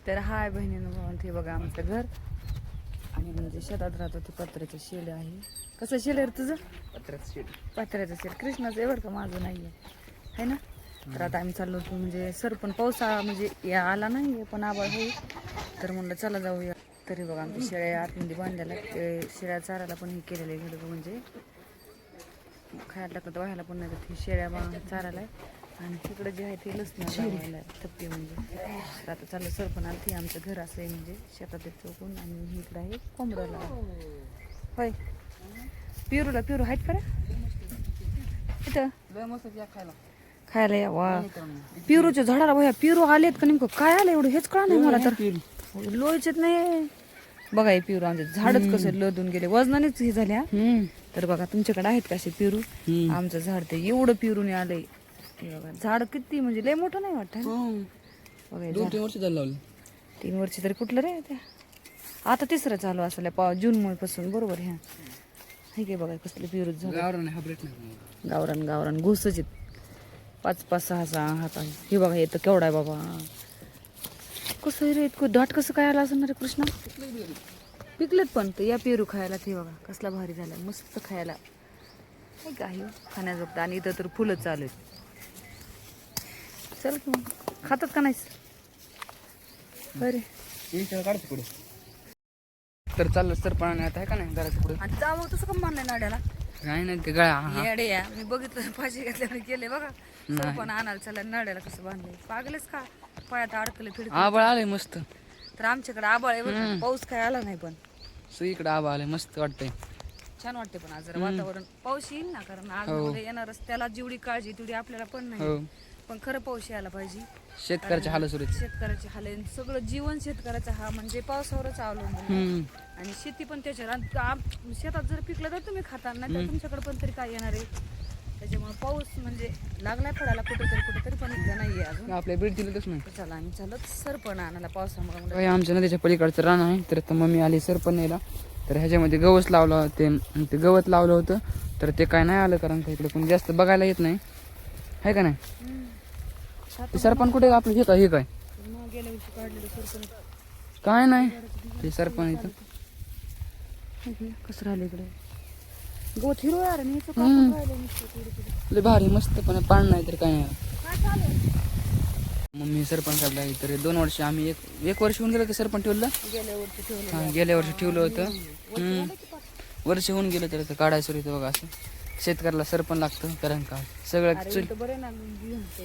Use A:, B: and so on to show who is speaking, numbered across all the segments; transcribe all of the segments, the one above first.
A: तर हाय बहिणीनं, हे बघा आमचं घर आणि म्हणजे शेतात राहतो ते पत्र्याचं शेड आहे. कसं शेड आहे रे तुझं? पत्र्याचं शेड कृष्णाचं आहे बरं का, माझं नाही आहे ना. तर आता आम्ही चाललो होतो म्हणजे सरपण पावसा म्हणजे या आला नाही पण आभाळ होईल तर म्हणलं चला जाऊया. तरी बघा आमच्या शेळ्या आतमध्ये बांधायला ते शेळ्या चारायला पण हे केलेलं आहे घडं म्हणजे खायला टाकलं तर व्हायला पण नाही तर शेळ्या चारायला आहे. आणि तिकडे जे आहे ते लसणं लावायला थप्पी म्हणजे. तर आता चाललं सरपण आलं ते आमचं घर असं आहे म्हणजे शेतात चौकून आणि इकडं आहे कोंबड्याला. होय पिरूला पिरू आहेत का इथं खायला या वा. पिरूच्या झाडाला भया पिरू आलेत का नेमकं काय आलं एवढं हेच कळा नाही मला तर लोयचेच नाही. बघा हे पिरू आमचे झाडच कसं लदून गेले वजनानेच हे झाल्या. तर बघा तुमच्याकडे आहेत का असे पिरू? आमचं झाड ते एवढं पिरून आलंय. बघा झाड किती म्हणजे लय मोठं नाही वाटत. बघा 2-3 वर्ष झालं लावलं. 3 वर्ष तरी कुठलं रे त्या आता तिसरं चालू असेल जून पासून बरोबर. ह्या हे काय बघा कसले पिरू झाड गावरान गावरान घुसच 5-6 हात आहे. हे बघा येतं केवढा आहे बाबा. कसं रे इतकं दाट कसं काय आला असं रे कृष्णा? पिकलेत पण तर या पेरू खायला ते बघा कसला भारी झाला मस्त खायला नाही काही खाण्याजोगतं. आणि इथं तर फुलं चालू आहेत. चल मग खातात का नाहीस? बरे
B: पुढे तर चाललं सर पण आता आहे का नाही घराच्या पुढे.
A: आणि जावं तसं का मानलंय नाड्याला
B: काय नाही ते गळा
A: येडे या मी बघितलं फाशी घातल्याने केले बघा. पण आणायला चालला नाड्याला कसं बांधलंय पागलेच का पायात अडकले फिरत.
B: आबाळ आलंय मस्त.
A: तर आमच्याकडे आबाळ आहे बरं का, पाऊस काय आला नाही पण
B: इकडे आबाळ आलंय मस्त वाटतंय
A: छान वाटते. पण आज जरा वातावरण पाऊस येईल ना कारण आज मध्ये येणारच त्याला जेवढी काळजी तेवढी आपल्याला पण नाही. पण खरं पाऊस यायला पाहिजे.
B: शेतकऱ्याचे हाल सुरू आहेत.
A: शेतकऱ्याचे हाल सगळं जीवन शेतकऱ्याचा हा म्हणजे पावसावरच अवलंबून आणि शेती पण त्याच्यावर. शेतात जर पिकलं तर तुम्ही खाता नाही तर तुमच्याकडे पण तरी काय येणार आहे. त्याच्यामुळे पाऊस म्हणजे लागलाय पडायला कुठेतरी पण इथं नाहीये अजून
B: आपल्या बीड जिल्ह्यातच नाही.
A: चला आम्ही चालत सरपण आणायला पावसामुळे.
B: आमच्या नदीच्या पलीकडचं रान आहे तर आता मम्मी आली सरपण न्यायला. तर ह्याच्यामध्ये गवत लावलं ते गवत लावलं होतं तर ते काय नाही आलं कारण का इकडे कोणी जास्त बघायला येत नाही आहे का नाही. ते सरपण कुठे आपलं हे काय
A: गेल्या वर्षी काढलेलं सरपण
B: काय नाही ते सरपण इथं
A: कसं राहिलं इकडे गवत हिरो यार
B: लय भारी मस्त पण पान नाही तर काय नाही. मम्मी सरपंच काढला तर 2 वर्ष आम्ही एक वर्ष होऊन गेलं तर सरपंच ठेवलं. गेल्या वर्षी ठेवलं होतं. वर्ष होऊन गेलं तर काढायचं होतं बघा. असं शेतकऱ्याला सरपण लागतं कारण का सगळं
A: बरं ना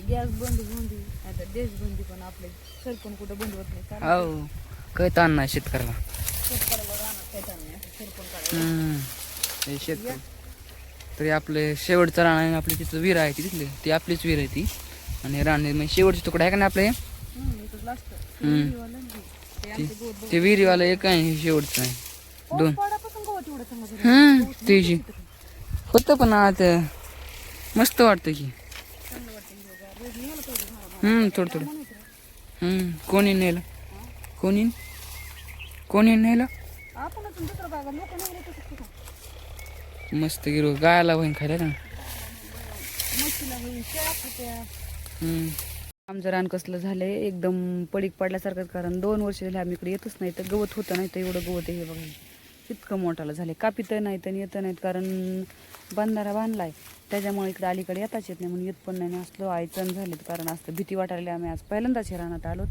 A: गॅस बंदी आता देश बंदी पण आपले सरपण कुठं बंद होत नाही.
B: हो काही ताण नाही शेतकऱ्याला. शेतकरी तरी आपले शेवटचं रान आहे आपली तिथं विहीर आहे तिथली ती आपलीच विहीर आहे ती. आणि रान म्हणजे शेवटचे तुकडे आहे का नाही आपले ते विहिरीवाला एक आहे शेवटचं आहे 2. ते होतं पण आता मस्त वाटतं की थोडं कोणी नेलं कोणी नेलं मस्त गिरो गायला होईन खायला ना. आमचं रान कसलं झालंय एकदम पडीक पडल्यासारखं कारण 2 वर्ष झाले आम्ही इकडे येतच नाही तर गवत होतं नाही तर एवढं गवत हे बघा इतकं मोठालं झालं. कापित नाहीत आणि येतं नाहीत कारण बंधारा बांधलाय त्याच्यामुळे इकडे अलीकडे येताच येत नाही म्हणून येत पण नाही. असलं आयचण झालेत कारण असतं भीती वाटायला आम्ही आज पहिल्यांदाच हे रानात आलोत.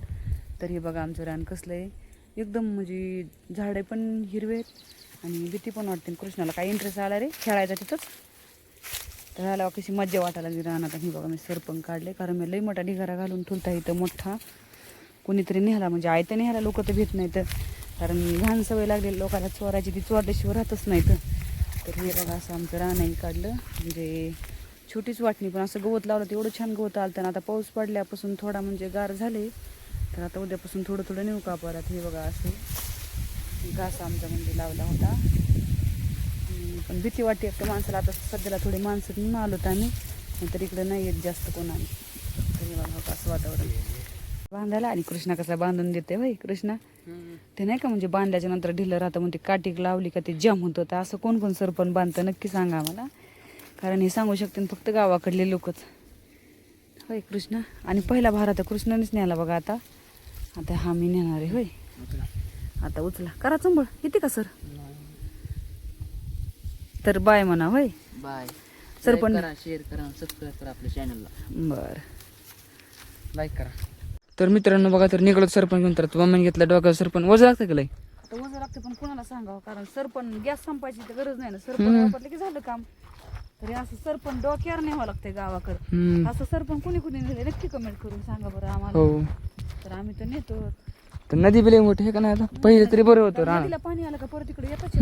B: तर हे बघा आमचं रान कसलं आहे एकदम म्हणजे झाडे पण हिरवेत आणि भीती पण वाटते. कृष्णाला काय इंटरेस्ट आला रे खेळायचा तिथंच तर ह्याला कशी मज्जा वाटायला लागली रानात. आणि बघा मी सरपण काढले कारण मी लई मोठा ढिगारा घालून ठुलता इथं मोठा कोणीतरी नेहाला म्हणजे आयतं नेहाला लोक तर भेट नाही तर कारण घाण सवय लागलेली लोकांना चोरायची ती चोरल्याशिवाय राहतच नाही. तर हे बघा असं आमचं रानही काढलं म्हणजे छोटीच वाटणी पण असं गवत लावलं तर एवढं छान गवत आलं. तर आता पाऊस पडल्यापासून थोडा म्हणजे गार झाले तर आता उद्यापासून थोडं नेऊ का परत. हे बघा असं घास आमचा म्हणजे लावला होता पण भीती वाटते तर माणसाला. आता सध्याला थोडी माणसं म्हणून आलो तर आम्ही नंतर इकडं नाही येत जास्त कोणाने. तरी बघा असं वातावरण बांधायला. आणि कृष्णा कसा बांधून देते भाई कृष्णा ते नाही का म्हणजे बांधल्याच्या नंतर ढिलं राहतं म्हणते काठी लावली का ते जम होतं. तर असं कोण सरपण बांधतं नक्की सांगा आम्हाला कारण हे सांगू शकते फक्त गावाकडले लोकच होय कृष्णा. आणि पहिला भार आता कृष्णानेच न्यायला बघा आता आता हा मी नेणार आहे होय. आता उचला करा चंबळ येते का सर. तर बाय म्हणा होय.
A: बाय.
B: सरपंच
A: करा, शेअर करा, सबस्क्राईब करा आपल्या चॅनलला.
B: बर
A: लाईक करा. तर मित्रांनो बघा, तर निघालो सरपंच घेऊन. तर मम्मीने घेतला डोक्यावर सरपंच. वजन लागतं का लय?
B: आता वजन लागते पण कोणाला सांगावं, कारण सरपण गॅस संपायची तर गरज नाही ना. सरपण वापरले की झालं काम. तरी असं सरपण डोक्यावर न्यावं लागतंय गावाकडं. असं सरपण कोणी कोणी नेले नक्की कमेंट करून सांगा बरं आम्हाला.
A: हो.
B: तर आम्ही तर नेतो.
A: तर नदी बिले मोठे हे का नाही आता? पहिले तरी बरं होतं रान.
B: नदीला पाणी आलं का परत इकडे येताच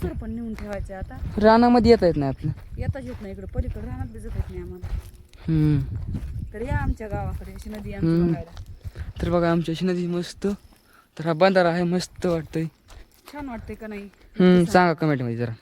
B: सरपण नेऊन ठेवायचे. आता
A: रानामध्ये येता येत नाही आपलं.
B: येताच येत नाही इकडे, पलीकडे रानात बी जात येत नाही आम्हाला. तर या आमच्या गावाकडे अशी नदी आमची बघायला.
A: तर बघा आमच्या अशी नदी मस्त. तर हा बंधारा आहे, मस्त वाटतंय.
B: छान वाटतंय का नाही
A: सांगा कमेंट मध्ये जरा.